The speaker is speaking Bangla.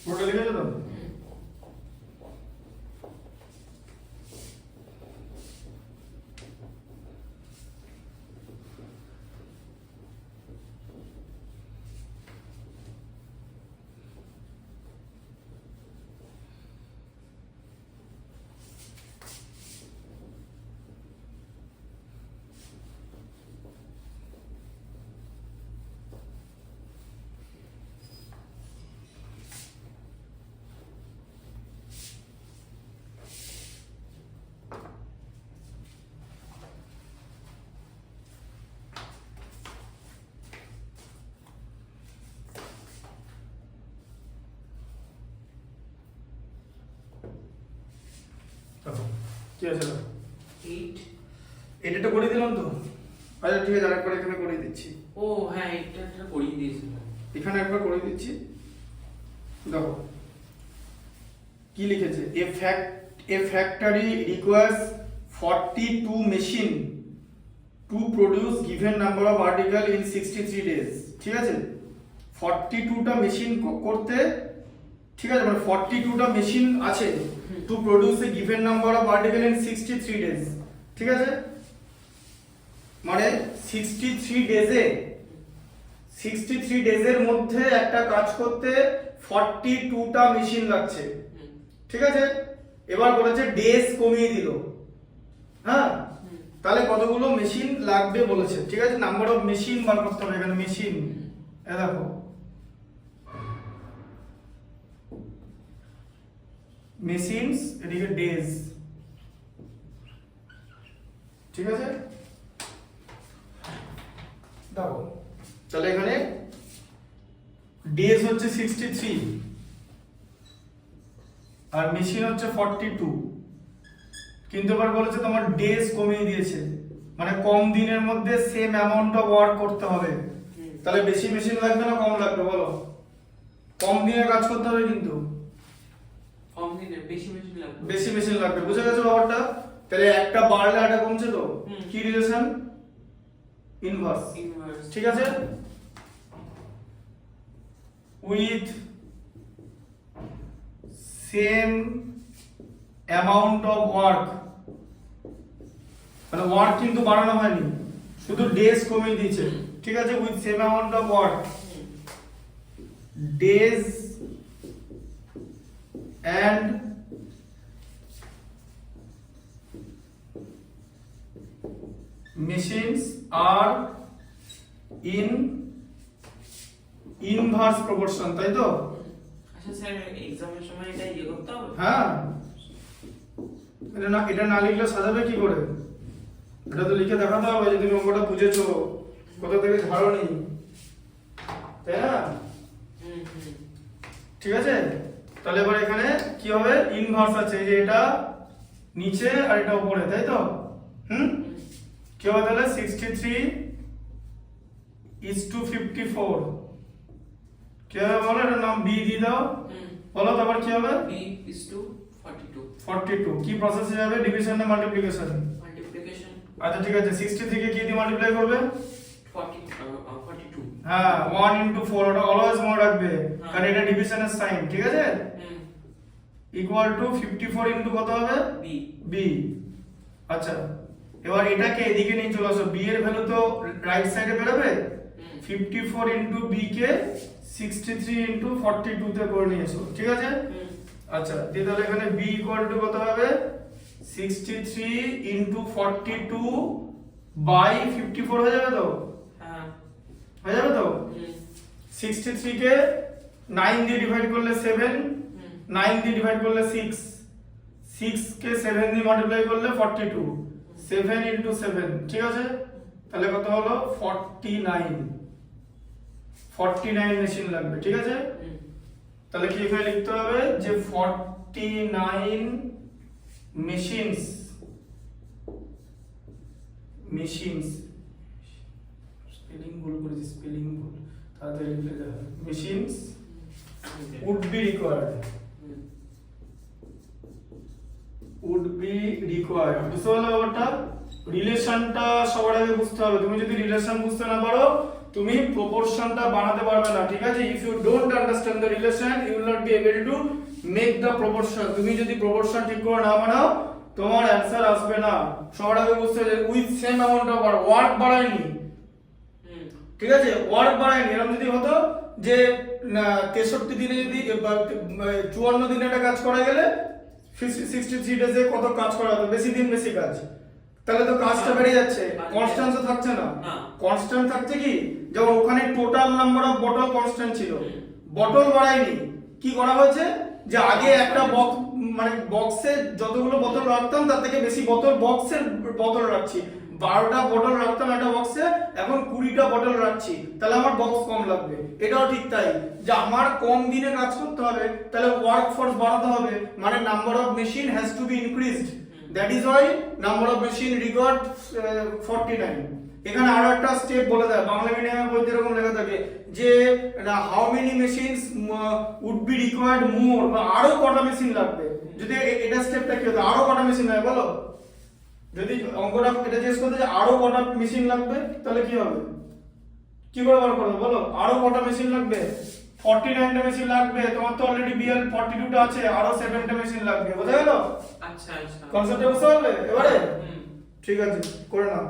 পুরোটা লিখেছো তো? কি আছে এটা? 8 এটা করে দিলাম তো। আচ্ছা ঠিক আছে, আরেকবার এখানে করে দিচ্ছি। ও হ্যাঁ এটা করিয়ে দিয়েছিল। এখানে একবার করে দিচ্ছি। দেখো কি লিখেছে, এ factory requires 42 machine to produce given number of article in 63 days. ঠিক আছে, 42টা মেশিন করতে, ঠিক আছে, মানে 42টা মেশিন আছে to produce a given number of article in 63 days. ঠিক আছে, মানে 63 ডেজের মধ্যে একটা কাজ করতে 42টা মেশিন লাগছে। ঠিক আছে, এবার বলেছে ডেজ কমিয়ে দিল। হ্যাঁ, তাহলে কতগুলো মেশিন লাগবে বলেছে। ঠিক আছে, নাম্বার অফ মেশিন বার করতে হবে এখানে। মেশিন এ দেখো, মেশিনস এদিকে ডেজ। ঠিক আছে, দেখো তাহলে এখানে ডেজ হচ্ছে 63 আর মেশিন হচ্ছে 42, কিন্তু এবার বলেছে তোমার ডেজ কমিয়ে দিয়েছে, মানে কম দিনের মধ্যে সেম অ্যামাউন্ট অফ ওয়ার্ক করতে হবে। তাহলে বেশি মেশিন লাগবে না কম লাগবে বলো? কম দিনে কাজ করতে হবে, কিন্তু কম দিনে বেশি মেশিন লাগবে। বেশি মেশিন লাগবে। বুঝে গেছো ব্যাপারটা? তাহলে একটা বাড়লে একটা কমছে তো, কি রিলেশন? ইনভার্স। ঠিক আছে, with same amount of work, মানে ওয়ার্ক কিন্তু বাড়ানো হয়নি, শুধু ডেজ কমিয়ে দিয়েছে। ঠিক আছে, with same amount of work, days and machines are in inverse proportion, তাই তো? আচ্ছা স্যার, এক্সামের সময় এটা ইয়ে করতে হবে? হ্যাঁ, এটা না লিখলে সাজাবে কি করে? এটা তো লিখে দেখাতে হবে যে তুমি অঙ্কটা বুঝেছো, কোথা থেকে ঝাড়ো নেই, তাই না? ঠিক আছে, তাহলে এবার এখানে কি হবে? ইনভার্স আছে, যে এটা নিচে আর এটা উপরে, তাই তো? কি হবে তাহলে? 63:54 কি হবে বলো? এটার নাম বি দিয়ে দাও, বলো তারপর কি হবে? b/42 42 কি প্রসেসে যাবে? ডিভিশন না মাল্টিপ্লিকেশন? মাল্টিপ্লিকেশন। আচ্ছা ঠিক আছে, 63 কে কি দিয়ে মাল্টিপ্লাই করবে? 42 হ্যাঁ, 1 into 4, ওটা অলওয়েজ মনে রাখবে, কারণ এটা ডিভিশনের সাইন। ঠিক আছে, ইকুয়াল টু 54 ইনটু কত হবে? b। আচ্ছা, এবার এটাকে এদিকে নিয়ে চলে আসো, বি এর ভ্যালু তো রাইট সাইডে বেরোবে। 54 ইনটু বি কে 63 ইনটু 42 তে করে নিয়ে এসো। ঠিক আছে, আচ্ছা দিয়ে তাহলে এখানে বি ইকুয়াল টু কত হবে? 63 ইনটু 42 বাই 54 হয়ে যাবে তো? হ্যাঁ হয়ে যাবে তো? 63 কে 9 দিয়ে ডিভাইড করলে 7, 9 দিয়ে ডিভাইড করলে 6, 6 কে 7 দিয়ে মাল্টিপ্লাই করলে 42, 7 ইনটু 7। ঠিক আছে, তাহলে কত হলো? 49 মেশিন লাগবে। ঠিক আছে, তাহলে কি এখানে লিখতে হবে যে 49 মেশিনস স্পেলিং ভুল করেছি, স্পেলিং ভুল, তাড়াতাড়ি লিখে দাও। মেশিনস would be required, বুঝতে পারলে ব্যাপারটা? রিলেশনটা সবার আগে বুঝতে হবে। তুমি যদি রিলেশন বুঝতে না পারো তুমি প্রপোর্শনটা বানাতে পারবে না, ঠিক আছে? If you don't understand the relation you will not be able to make the proportion. তুমি যদি প্রপোর্শন ঠিক করে না বানাও তোমার অ্যানসার আসবে না। সবার আগে বুঝতে হবে with same amount of work বাড়ায়নি, ঠিক আছে? ওয়ার্ক বাড়ায়নি। এরকম যদি হতো যে 63 দিনে যদি 54 দিনে একটা কাজ করা গেলে 63 ডেজে কত কাজ করা হতো, বেশি দিন বেশি কাজ, তাহলে তো কাজটা বেড়ে যাচ্ছে, কনস্ট্যান্ট তো থাকছে না। কনস্ট্যান্ট থাকছে কি, যেমন ওখানে total number of bottle constant ছিল, বটল বাড়ায়নি। কি করা হয়েছে যে আগে একটা বক্স মানে বক্সে যতগুলো বোতল রাখতাম তার থেকে বেশি বোতল বক্সের বোতল রাখছি। 12টা বোতল রাখতাম একটা বক্সে, এখন 20টা বোতল রাখছি, তাহলে আমার বক্স কম লাগবে। এটাও ঠিক তাই, যে আমার কম দিনে কাজ করতে হবে, তাহলে ওয়ার্ক ফোর্স বাড়াতে হবে, মানে number of machine has to B increased. That is Y number of machine required 49। এখানে আরো একটা স্টেপ বলে দেয়, বাংলা মিডিয়ামে বইতে এরকম লেখা থাকে যে how many machines would be required more, বা আরো কটা মেশিন লাগবে। যদি এটা স্টেপটা কি হতো, আরো কটা মেশিন লাগবে বলো? যদি অঙ্কটা এটা জিজ্ঞেস করতে যে আরো কটা মেশিন লাগবে, তাহলে কি হবে, কি করে বার করবে বলো? আরো কটা মেশিন লাগবে? 49টা মেশিন লাগবে, তোমার তো অলরেডি বিএল 42টা আছে, আরো 7টা মেশিন লাগবে। বোঝা গেল? আচ্ছা আচ্ছা, কনসেপ্টটা বুঝতে পারলে এবারে? ঠিক আছে, করে নাও।